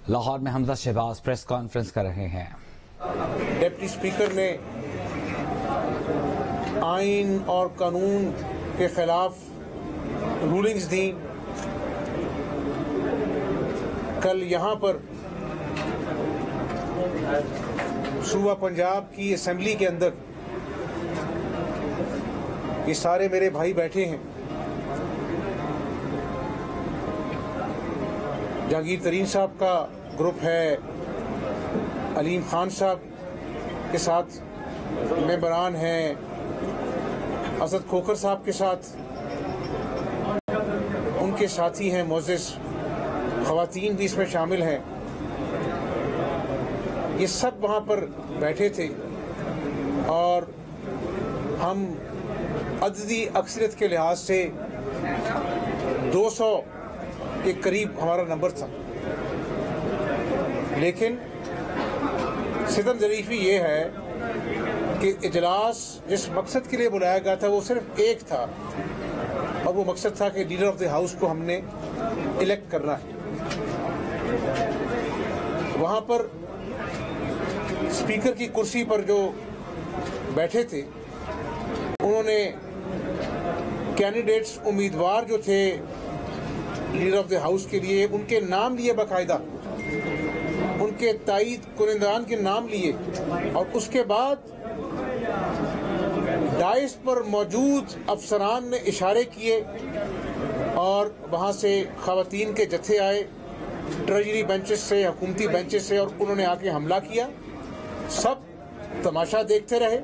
لاہور میں حمزہ Shahbaz press conference کر رہے ہیں۔ ڈپٹی اسپیکر نے آئین اور قانون کے خلاف رولنگز دیں۔ کل یہاں پر صوبہ پنجاب کی اسمبلی کے اندر یہ سارے میرے بھائی بیٹھے ہیں، جہانگیر ترین صاحب کا گروپ ہے، علیم خان صاحب کے ساتھ ممبران ہیں، اسد کھوکھر صاحب کے ساتھ ان کے ساتھی ہیں، معزز خواتین بھی اس میں شامل ہیں۔ یہ سب وہاں پر بیٹھے تھے اور ہم عددی اکثریت کے لحاظ سے 200 کے قریب ہمارا نمبر تھا، لیکن ستم ظریفی یہ ہے کہ اجلاس جس مقصد کے لیے بلایا گیا تھا وہ صرف ایک تھا، اور وہ مقصد تھا کہ لیڈر آف دی ہاؤس کو ہم نے الیکٹ کرنا ہے۔ وہاں پر اسپیکر کی کرسی پر جو بیٹھے تھے انہوں نے کینڈیڈیٹس امیدوار جو تھے لیڈر آف دی ہاؤس کے لیے ان کے نام لیے، باقاعدہ ان کے تائید کنندگان کے نام لیے، اور اس کے بعد ڈائس پر موجود افسران نے اشارے کیے اور وہاں سے خواتین کے جتھے آئے ٹریجری بینچز سے، حکومتی بینچز سے، اور انہوں نے آ کے حملہ کیا۔ سب تماشا دیکھتے رہے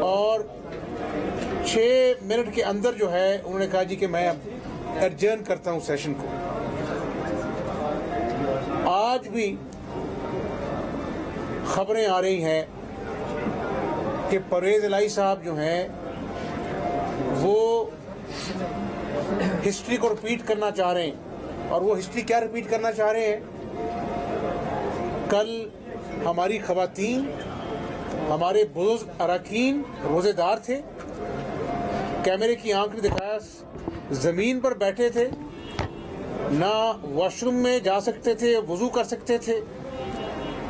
اور 6 منٹ کے اندر جو ہے انہوں نے کہا جی کہ میں اب ایڈجرن کرتا ہوں سیشن کو۔ آج بھی خبریں آ رہی ہیں کہ پرویز الہی صاحب جو ہیں وہ ہسٹری کو رپیٹ کرنا چاہ رہے ہیں، اور وہ ہسٹری کیا رپیٹ کرنا چاہ رہے ہیں؟ کل ہماری خواتین، ہمارے بزرگ اراکین روزے دار تھے، کیمرے کی آنکھ نے دکھایا زمین پر بیٹھے تھے، نہ واش روم میں جا سکتے تھے، وضو کر سکتے تھے،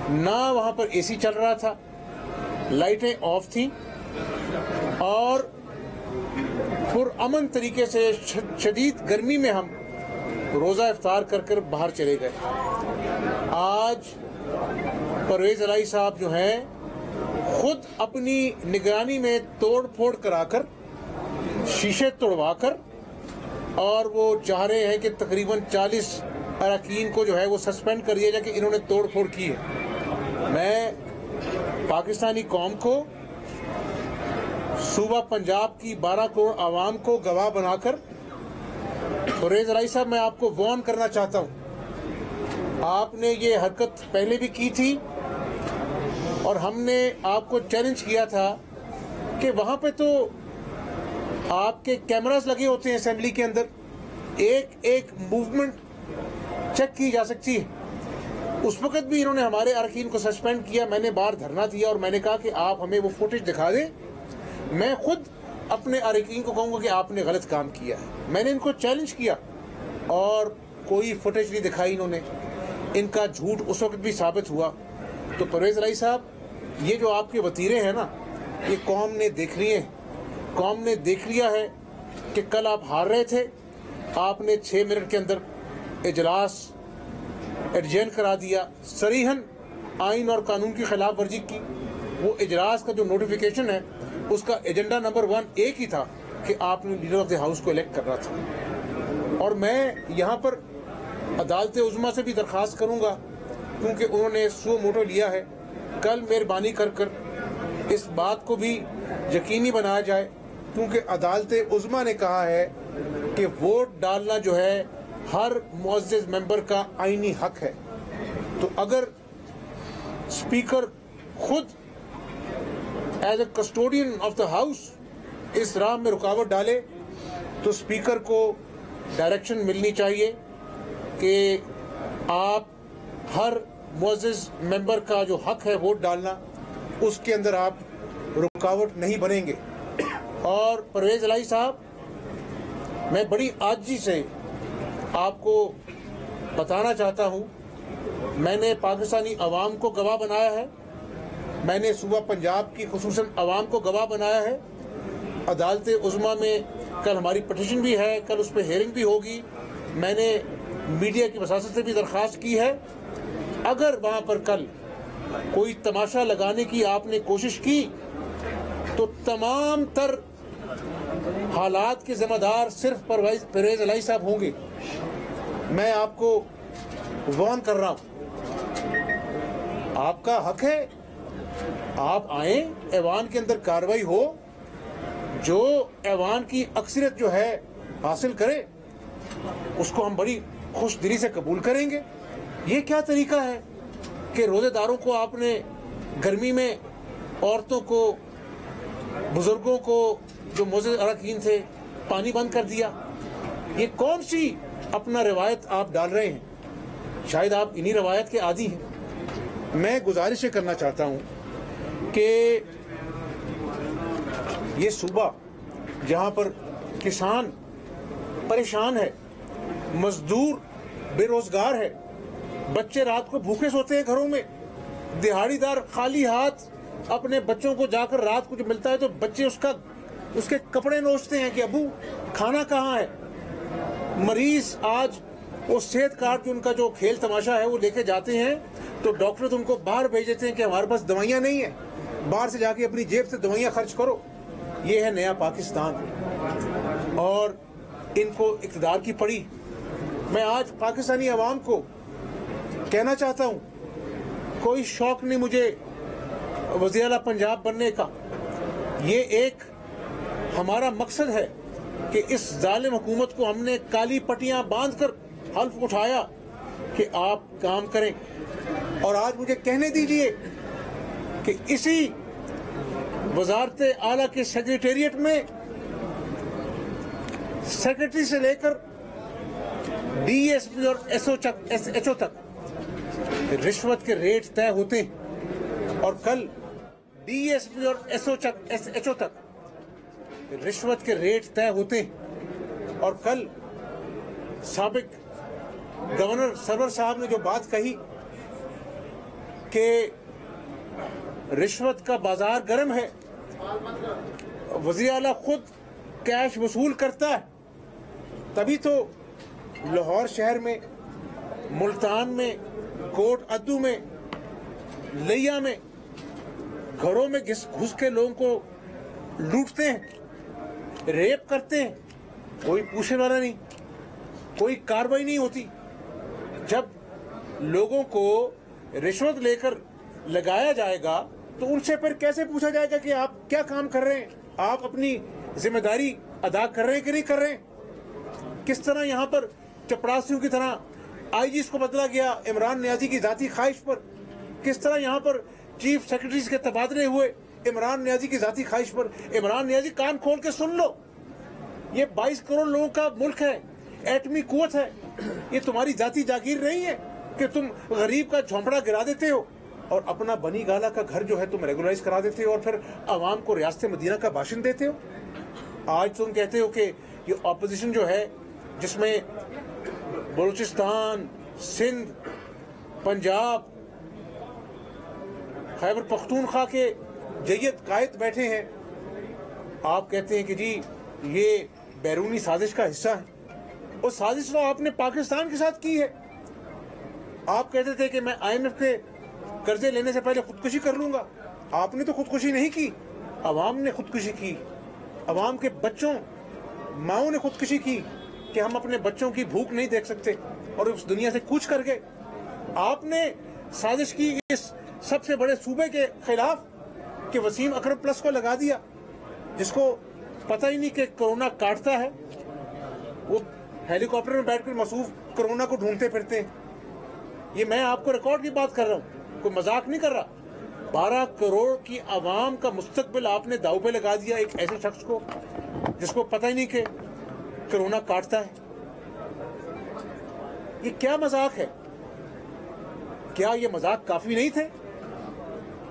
نہ وہاں پر اے سی چل رہا تھا، لائٹیں آف تھیں، اور پرامن طریقے سے شدید گرمی میں ہم روزہ افطار کر کر باہر چلے گئے۔ آج پرویز الہی صاحب جو ہیں خود اپنی نگرانی میں توڑ پھوڑ کرا کر، شیشے توڑوا کر، اور وہ چاہ رہے ہیں کہ تقریباً 40 اراکین کو جو ہے وہ سسپینڈ کر دیا جائے کہ انہوں نے توڑ پھوڑ کی ہے۔ میں پاکستانی قوم کو، صوبہ پنجاب کی 12 کروڑ عوام کو گواہ بنا کر پرویز الہی صاحب میں آپ کو وارن کرنا چاہتا ہوں۔ آپ نے یہ حرکت پہلے بھی کی تھی اور ہم نے آپ کو چیلنج کیا تھا کہ وہاں پہ تو آپ کے کیمراز لگے ہوتے ہیں اسمبلی کے اندر، ایک ایک موومنٹ چیک کی جا سکتی ہے۔ اس وقت بھی انہوں نے ہمارے اراکین کو سسپینڈ کیا۔ میں نے باہر دھرنا دیا اور میں نے کہا کہ آپ ہمیں وہ فوٹیج دکھا دیں، میں خود اپنے اراکین کو کہوں گا کہ آپ نے غلط کام کیا ہے۔ میں نے ان کو چیلنج کیا اور کوئی فوٹیج نہیں دکھائی انہوں نے۔ ان کا جھوٹ اس وقت بھی ثابت ہوا۔ تو پرویز الہی صاحب، یہ جو آپ کے وتیرے ہیں نا، یہ قوم نے دیکھ لیے ہیں۔ قوم نے دیکھ لیا ہے کہ کل آپ ہار رہے تھے، آپ نے 6 منٹ کے اندر اجلاس ایڈجرن کرا دیا، صریحاً آئین اور قانون کی خلاف ورزی کی۔ وہ اجلاس کا جو نوٹیفیکیشن ہے اس کا ایجنڈا نمبر 1 ایک ہی تھا کہ آپ نے لیڈر آف دی ہاؤس کو الیکٹ کرنا تھا۔ اور میں یہاں پر عدالت عظمیٰ سے بھی درخواست کروں گا، کیونکہ انہوں نے سو موٹو لیا ہے، کل مہربانی کر کر اس بات کو بھی یقینی بنایا جائے، کیونکہ عدالت عظمیٰ نے کہا ہے کہ ووٹ ڈالنا جو ہے ہر معزز ممبر کا آئینی حق ہے۔ تو اگر اسپیکر خود is a custodian of the house اس راہ میں رکاوٹ ڈالے تو اسپیکر کو ڈائریکشن ملنی چاہیے کہ آپ ہر معزز ممبر کا جو حق ہے ووٹ ڈالنا، اس کے اندر آپ رکاوٹ نہیں بنیں گے۔ اور پرویز الہی صاحب، میں بڑی عاجزی سے آپ کو بتانا چاہتا ہوں، میں نے پاکستانی عوام کو گواہ بنایا ہے، میں نے صوبہ پنجاب کی خصوصاً عوام کو گواہ بنایا ہے۔ عدالت عظمیٰ میں کل ہماری پٹیشن بھی ہے، کل اس پہ ہیئرنگ بھی ہوگی۔ میں نے میڈیا کی وساطت سے بھی درخواست کی ہے، اگر وہاں پر کل کوئی تماشا لگانے کی آپ نے کوشش کی تو تمام تر حالات کے ذمہ دار صرف پرویز الہی صاحب ہوں گے۔ میں آپ کو وارن کر رہا ہوں، آپ کا حق ہے، آپ آئیں، ایوان کے اندر کارروائی ہو، جو ایوان کی اکثریت جو ہے حاصل کرے اس کو ہم بڑی خوش دلی سے قبول کریں گے۔ یہ کیا طریقہ ہے کہ روزے داروں کو آپ نے گرمی میں، عورتوں کو، بزرگوں کو جو معزز اراکین تھے، پانی بند کر دیا؟ یہ کون سی اپنا روایت آپ ڈال رہے ہیں؟ شاید آپ انہی روایت کے عادی ہیں۔ میں گزارش کرنا چاہتا ہوں کہ یہ صوبہ جہاں پر کسان پریشان ہے، مزدور بے روزگار ہے، بچے رات کو بھوکے سوتے ہیں گھروں میں، دہاڑی دار خالی ہاتھ اپنے بچوں کو جا کر رات کو جو ملتا ہے تو بچے اس کے کپڑے نوچتے ہیں کہ ابو کھانا کہاں ہے۔ مریض آج وہ صحت کارڈ جو ان کا جو کھیل تماشا ہے وہ لے کے جاتے ہیں تو ڈاکٹر تو ان کو باہر بھیج دیتے ہیں کہ ہمارے پاس دوائیاں نہیں ہیں، باہر سے جا کے اپنی جیب سے دوائیاں خرچ کرو۔ یہ ہے نیا پاکستان، اور ان کو اقتدار کی پڑی۔ میں آج پاکستانی عوام کو کہنا چاہتا ہوں، کوئی شوق نہیں مجھے وزیر اعلیٰ پنجاب بننے کا۔ یہ ایک ہمارا مقصد ہے کہ اس ظالم حکومت کو ہم نے کالی پٹیاں باندھ کر حلف اٹھایا کہ آپ کام کریں، اور آج مجھے کہنے دیجئے کہ اسی وزارت اعلیٰ کے سیکریٹریٹ میں سیکریٹری سے لے کر ڈی ایس پی اور ایس ایچ او تک رشوت کے ریٹ طے ہوتے ہیں، اور کل ڈی ایس پی اور ایس ایچ او تک رشوت کے ریٹ طے ہوتے ہیں، اور کل سابق گورنر سرور صاحب نے جو بات کہی کہ رشوت کا بازار گرم ہے، وزیر اعلیٰ خود کیش وصول کرتا ہے، تبھی تو لاہور شہر میں، ملتان میں، کوٹ ادو میں، لیا میں گھروں میں گھس کے لوگوں کو لوٹتے ہیں، ریپ کرتے ہیں، کوئی پوچھنے والا نہیں، کوئی کارروائی نہیں ہوتی۔ جب لوگوں کو رشوت لے کر لگایا جائے گا تو ان سے پھر کیسے پوچھا جائے گا کہ آپ کیا کام کر رہے ہیں، آپ اپنی ذمہ داری ادا کر رہے ہیں کہ نہیں کر رہے ہیں؟ کس طرح یہاں پر چپڑاسیوں کی طرح آئی جیز کو بدلا گیا عمران نیازی کی ذاتی خواہش پر، کس طرح یہاں پر چیف سیکرٹریز کے تبادلے ہوئے عمران نیازی کی ذاتی خواہش پر۔ عمران نیازی کان کھول کے سن لو، یہ 22 کروڑ لوگوں کا ملک ہے، ایٹمی قوت ہے، یہ تمہاری ذاتی جاگیر نہیں ہے کہ تم غریب کا جھونپڑا گرا دیتے ہو اور اپنا بنی گالا کا گھر جو ہے تم ریگولائز کرا دیتے ہو اور پھر عوام کو ریاست مدینہ کا بھاشن دیتے ہو۔ آج تم کہتے ہو کہ یہ اپوزیشن جو ہے جس میں بلوچستان، سندھ، پنجاب، خیبر پختونخوا کے جید قائد بیٹھے ہیں، آپ کہتے ہیں کہ جی یہ بیرونی سازش کا حصہ ہے۔ اور سازش تو آپ نے پاکستان کے ساتھ کی ہے۔ آپ کہتے تھے کہ میں آئی ایم ایف کے قرضے لینے سے پہلے خودکشی کر لوں گا، آپ نے تو خودکشی نہیں کی، عوام نے خودکشی کی، عوام کے بچوں، ماؤں نے خودکشی کی کہ ہم اپنے بچوں کی بھوک نہیں دیکھ سکتے اور اس دنیا سے کوچ کر گئے۔ آپ نے سازش کی اس سب سے بڑے صوبے کے خلاف کہ وسیم اکرم پلس کو لگا دیا، جس کو پتہ ہی نہیں کہ کرونا کاٹتا ہے، وہ ہیلی کاپٹر میں بیٹھ کر مصروف کرونا کو ڈھونڈتے پھرتے ہیں۔ یہ میں آپ کو ریکارڈ کی بات کر رہا ہوں، کوئی مذاق نہیں کر رہا۔ 12 کروڑ کی عوام کا مستقبل آپ نے داؤ پہ لگا دیا ایک ایسے شخص کو جس کو پتہ ہی نہیں کہ کرونا کاٹتا ہے۔ یہ کیا مذاق ہے؟ کیا یہ مذاق کافی نہیں تھے؟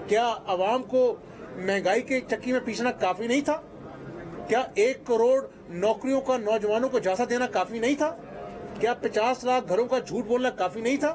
کیا عوام کو مہنگائی کے چکی میں پیسنا کافی نہیں تھا؟ کیا 1 کروڑ نوکریوں کا نوجوانوں کو جھانسا دینا کافی نہیں تھا؟ کیا 50 لاکھ گھروں کا جھوٹ بولنا کافی نہیں تھا؟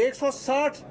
160